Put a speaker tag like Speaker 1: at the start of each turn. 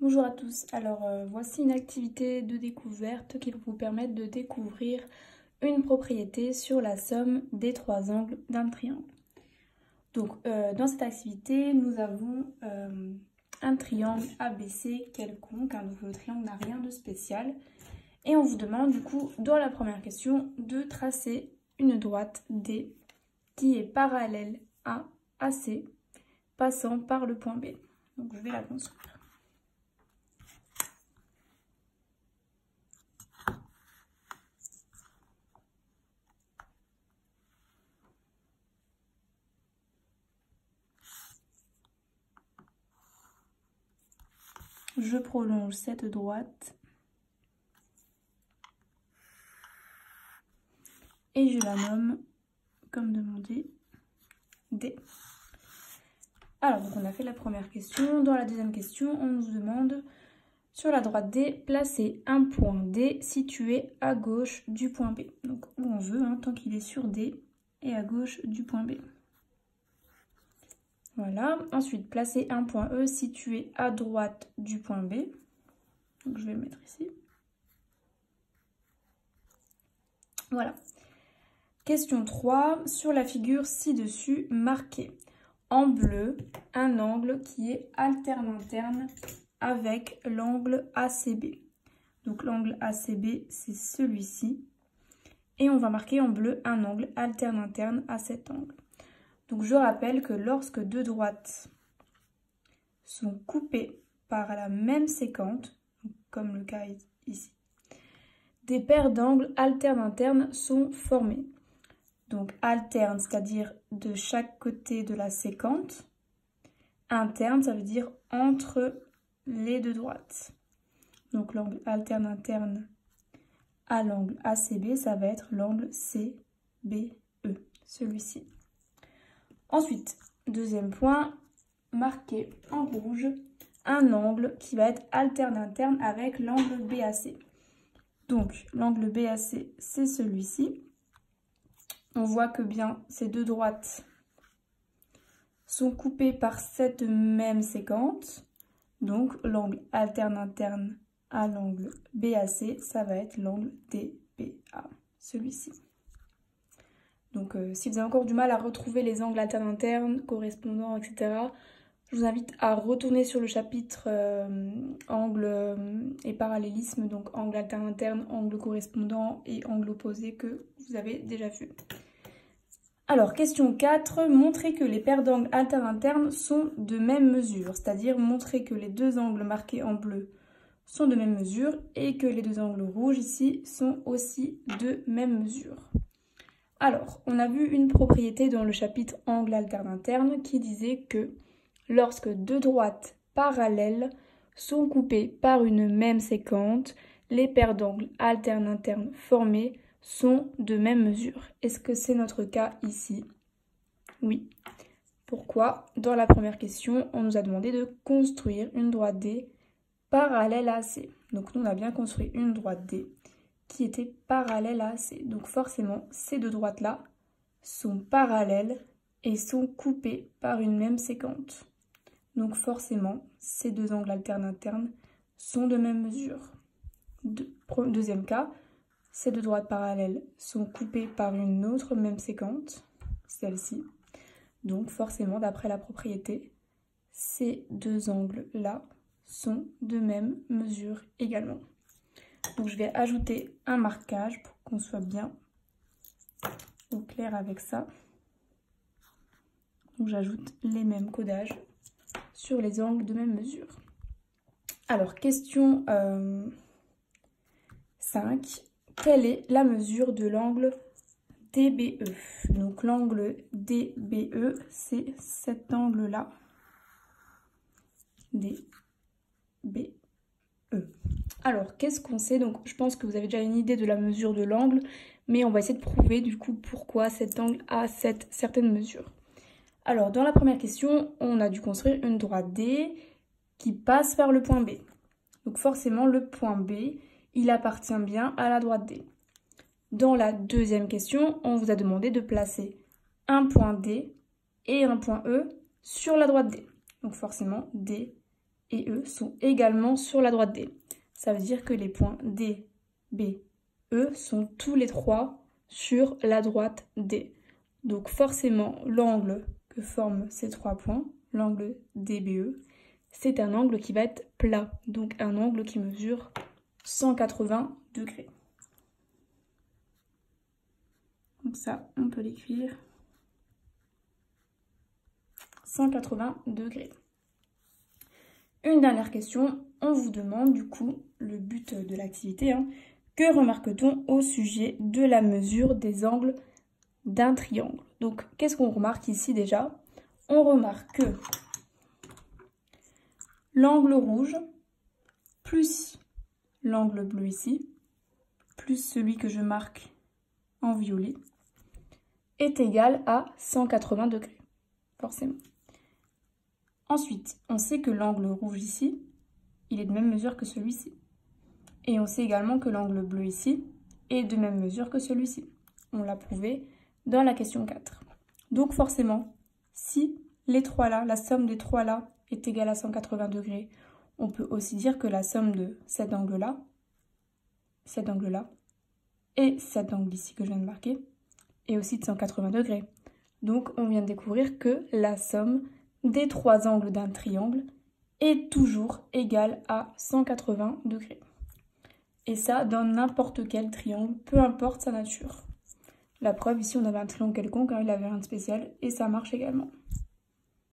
Speaker 1: Bonjour à tous, voici une activité de découverte qui va vous permettre de découvrir une propriété sur la somme des trois angles d'un triangle. Donc dans cette activité, nous avons un triangle ABC quelconque, donc le triangle n'a rien de spécial. Et on vous demande du coup, dans la première question, de tracer une droite D qui est parallèle à AC, passant par le point B. Donc je vais la construire. Je prolonge cette droite et je la nomme, comme demandé, D. Alors, donc on a fait la première question. Dans la deuxième question, on nous demande, sur la droite D, placer un point D situé à gauche du point B. Donc, où on veut, tant qu'il est sur D et à gauche du point B. Voilà. Ensuite, placer un point E situé à droite du point B. Donc, je vais le mettre ici. Voilà. Question 3. Sur la figure ci-dessus, marquez en bleu un angle qui est alterne-interne avec l'angle ACB. Donc l'angle ACB, c'est celui-ci. Et on va marquer en bleu un angle alterne-interne à cet angle. Donc je rappelle que lorsque deux droites sont coupées par la même séquente, comme le cas ici, des paires d'angles alterne-internes sont formées. Donc alterne, c'est-à-dire de chaque côté de la séquente. Interne, ça veut dire entre les deux droites. Donc l'angle alterne-interne à l'angle ACB, ça va être l'angle CBE, celui-ci. Ensuite, deuxième point, marquer en rouge un angle qui va être alterne-interne avec l'angle BAC. Donc l'angle BAC, c'est celui-ci. On voit que bien ces deux droites sont coupées par cette même séquente. Donc l'angle alterne-interne à l'angle BAC, ça va être l'angle DBA, celui-ci. Donc si vous avez encore du mal à retrouver les angles alterne-internes, correspondants, etc., je vous invite à retourner sur le chapitre angle et parallélisme, donc angle alterne-interne, angle correspondant et angle opposé que vous avez déjà vu. Alors, question 4, montrer que les paires d'angles alterne-internes sont de même mesure, c'est-à-dire montrer que les deux angles marqués en bleu sont de même mesure et que les deux angles rouges ici sont aussi de même mesure. Alors, on a vu une propriété dans le chapitre angle alterne-interne qui disait que lorsque deux droites parallèles sont coupées par une même séquente, les paires d'angles alterne-internes formées sont de même mesure. Est-ce que c'est notre cas ici? Oui. Pourquoi? Dans la première question, on nous a demandé de construire une droite D parallèle à AC. Donc nous, on a bien construit une droite D qui était parallèle à AC. Donc forcément, ces deux droites-là sont parallèles et sont coupées par une même séquente. Donc forcément, ces deux angles alterne-internes sont de même mesure. Deuxième cas, ces deux droites parallèles sont coupées par une autre même séquente, celle-ci. Donc forcément, d'après la propriété, ces deux angles-là sont de même mesure également. Donc je vais ajouter un marquage pour qu'on soit bien au clair avec ça. Donc j'ajoute les mêmes codages sur les angles de même mesure. Alors question 5. Quelle est la mesure de l'angle DBE? Donc l'angle DBE, c'est cet angle-là. DBE. Alors, qu'est-ce qu'on sait? Donc, je pense que vous avez déjà une idée de la mesure de l'angle, mais on va essayer de prouver du coup pourquoi cet angle a cette certaine mesure. Alors, dans la première question, on a dû construire une droite D qui passe par le point B. Donc forcément, le point B, il appartient bien à la droite D. Dans la deuxième question, on vous a demandé de placer un point D et un point E sur la droite D. Donc forcément, D et E sont également sur la droite D. Ça veut dire que les points D, B, E sont tous les trois sur la droite D. Donc forcément, l'angle que forment ces trois points, l'angle DBE, c'est un angle qui va être plat, donc un angle qui mesure 180 degrés. Donc ça, on peut l'écrire 180 degrés. Une dernière question, on vous demande du coup le but de l'activité. Que remarque-t-on au sujet de la mesure des angles d'un triangle? Donc qu'est-ce qu'on remarque ici déjà? On remarque que l'angle rouge plus l'angle bleu ici, plus celui que je marque en violet, est égal à 180 degrés, forcément. Ensuite, on sait que l'angle rouge ici, il est de même mesure que celui-ci. Et on sait également que l'angle bleu ici est de même mesure que celui-ci. On l'a prouvé dans la question 4. Donc forcément, si les trois là, la somme des trois là est égale à 180 degrés, on peut aussi dire que la somme de cet angle-là, et cet angle ici que je viens de marquer, est aussi de 180 degrés. Donc on vient de découvrir que la somme des trois angles d'un triangle est toujours égale à 180 degrés. Et ça, dans n'importe quel triangle, peu importe sa nature. La preuve, ici, on avait un triangle quelconque, il avait rien de spécial, et ça marche également.